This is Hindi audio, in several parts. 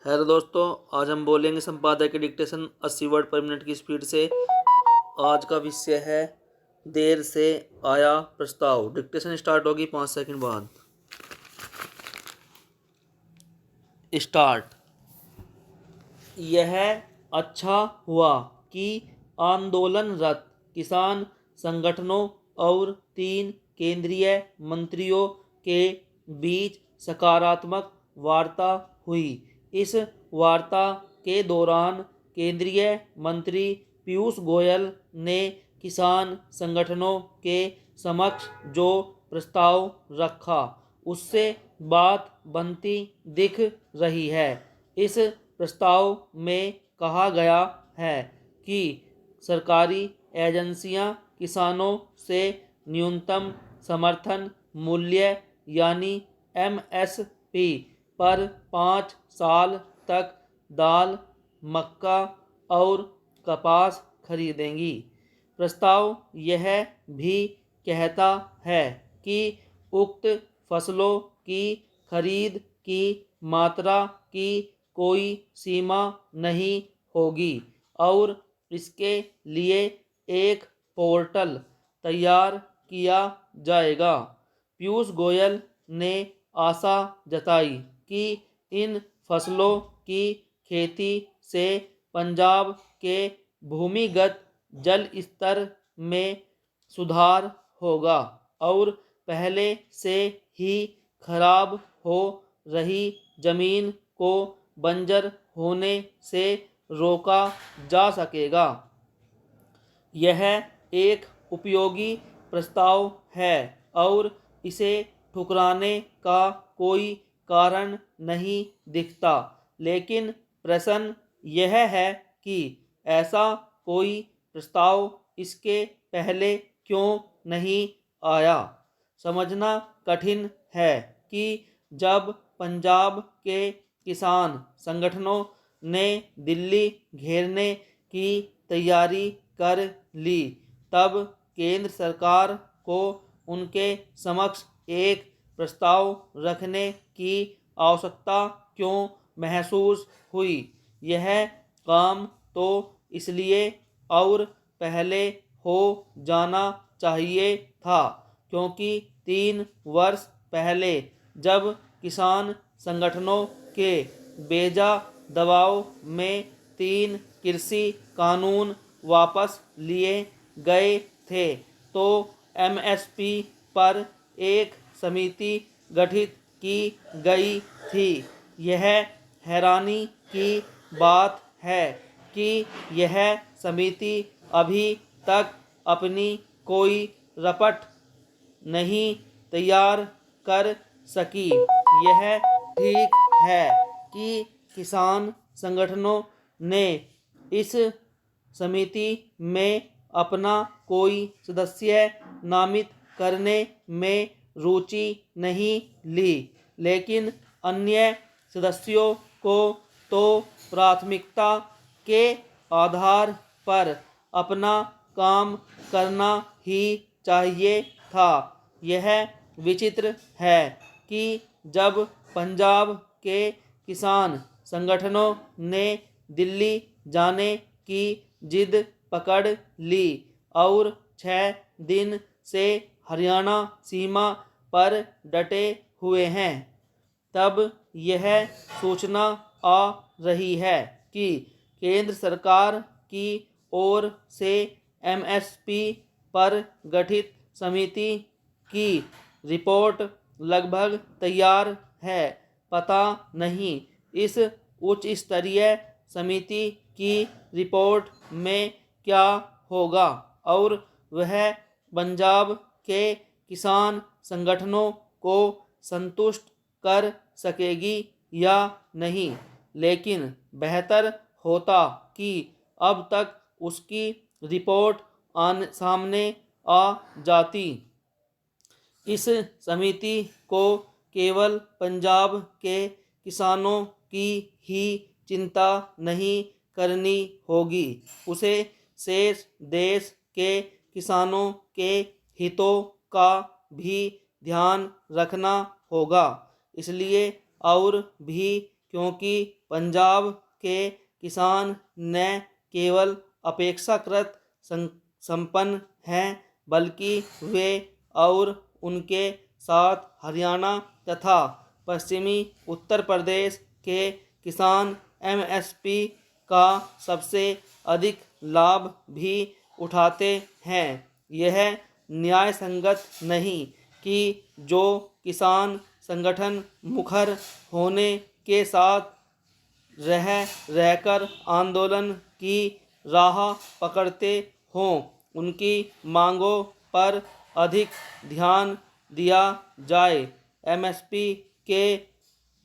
हेलो दोस्तों, आज हम बोलेंगे संपादक की डिक्टेशन 80 वर्ड पर मिनट की स्पीड से। आज का विषय है देर से आया प्रस्ताव। डिक्टेशन स्टार्ट होगी 5 सेकंड बाद। स्टार्ट। यह अच्छा हुआ कि आंदोलनरत किसान संगठनों और 3 केंद्रीय मंत्रियों के बीच सकारात्मक वार्ता हुई। इस वार्ता के दौरान केंद्रीय मंत्री पीयूष गोयल ने किसान संगठनों के समक्ष जो प्रस्ताव रखा उससे बात बनती दिख रही है। इस प्रस्ताव में कहा गया है कि सरकारी एजेंसियां किसानों से न्यूनतम समर्थन मूल्य यानी एमएसपी पर 5 साल तक दाल, मक्का और कपास खरीदेंगी। प्रस्ताव यह भी कहता है कि उक्त फसलों की खरीद की मात्रा की कोई सीमा नहीं होगी और इसके लिए एक पोर्टल तैयार किया जाएगा। पीयूष गोयल ने आशा जताई कि इन फसलों की खेती से पंजाब के भूमिगत जल स्तर में सुधार होगा और पहले से ही खराब हो रही जमीन को बंजर होने से रोका जा सकेगा। यह एक उपयोगी प्रस्ताव है और इसे ठुकराने का कोई कारण नहीं दिखता, लेकिन प्रश्न यह है कि ऐसा कोई प्रस्ताव इसके पहले क्यों नहीं आया। समझना कठिन है कि जब पंजाब के किसान संगठनों ने दिल्ली घेरने की तैयारी कर ली, तब केंद्र सरकार को उनके समक्ष एक प्रस्ताव रखने की आवश्यकता क्यों महसूस हुई। यह काम तो इसलिए और पहले हो जाना चाहिए था क्योंकि 3 वर्ष पहले जब किसान संगठनों के बेजा दबाव में 3 कृषि कानून वापस लिए गए थे तो एमएसपी पर एक समिति गठित की गई थी। यह हैरानी की बात है कि यह समिति अभी तक अपनी कोई रपट नहीं तैयार कर सकी। यह ठीक है कि किसान संगठनों ने इस समिति में अपना कोई सदस्य नामित करने में रुचि नहीं ली, लेकिन अन्य सदस्यों को तो प्राथमिकता के आधार पर अपना काम करना ही चाहिए था। यह विचित्र है कि जब पंजाब के किसान संगठनों ने दिल्ली जाने की जिद पकड़ ली और 6 दिन से हरियाणा सीमा पर डटे हुए हैं, तब यह सूचना आ रही है कि केंद्र सरकार की ओर से एमएसपी पर गठित समिति की रिपोर्ट लगभग तैयार है। पता नहीं इस उच्च स्तरीय समिति की रिपोर्ट में क्या होगा और वह पंजाब के किसान संगठनों को संतुष्ट कर सकेगी या नहीं, लेकिन बेहतर होता कि अब तक उसकी रिपोर्ट सामने आ जाती। इस समिति को केवल पंजाब के किसानों की ही चिंता नहीं करनी होगी, उसे शेष देश के किसानों के हितों का भी ध्यान रखना होगा। इसलिए और भी क्योंकि पंजाब के किसान न केवल अपेक्षाकृत संपन्न हैं बल्कि वे और उनके साथ हरियाणा तथा पश्चिमी उत्तर प्रदेश के किसान एमएसपी का सबसे अधिक लाभ भी उठाते हैं। यह न्याय संगत नहीं कि जो किसान संगठन मुखर होने के साथ रहकर आंदोलन की राह पकड़ते हों उनकी मांगों पर अधिक ध्यान दिया जाए। एमएसपी के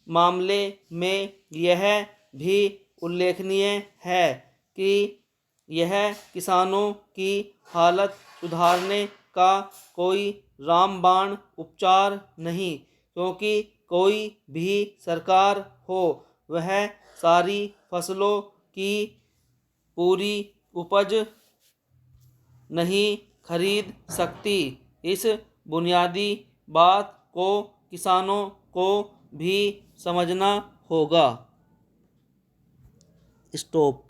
मामले में यह भी उल्लेखनीय है कि यह किसानों की हालत सुधारने का कोई रामबाण उपचार नहीं, क्योंकि कोई भी सरकार हो वह सारी फसलों की पूरी उपज नहीं खरीद सकती। इस बुनियादी बात को किसानों को भी समझना होगा। स्टॉप।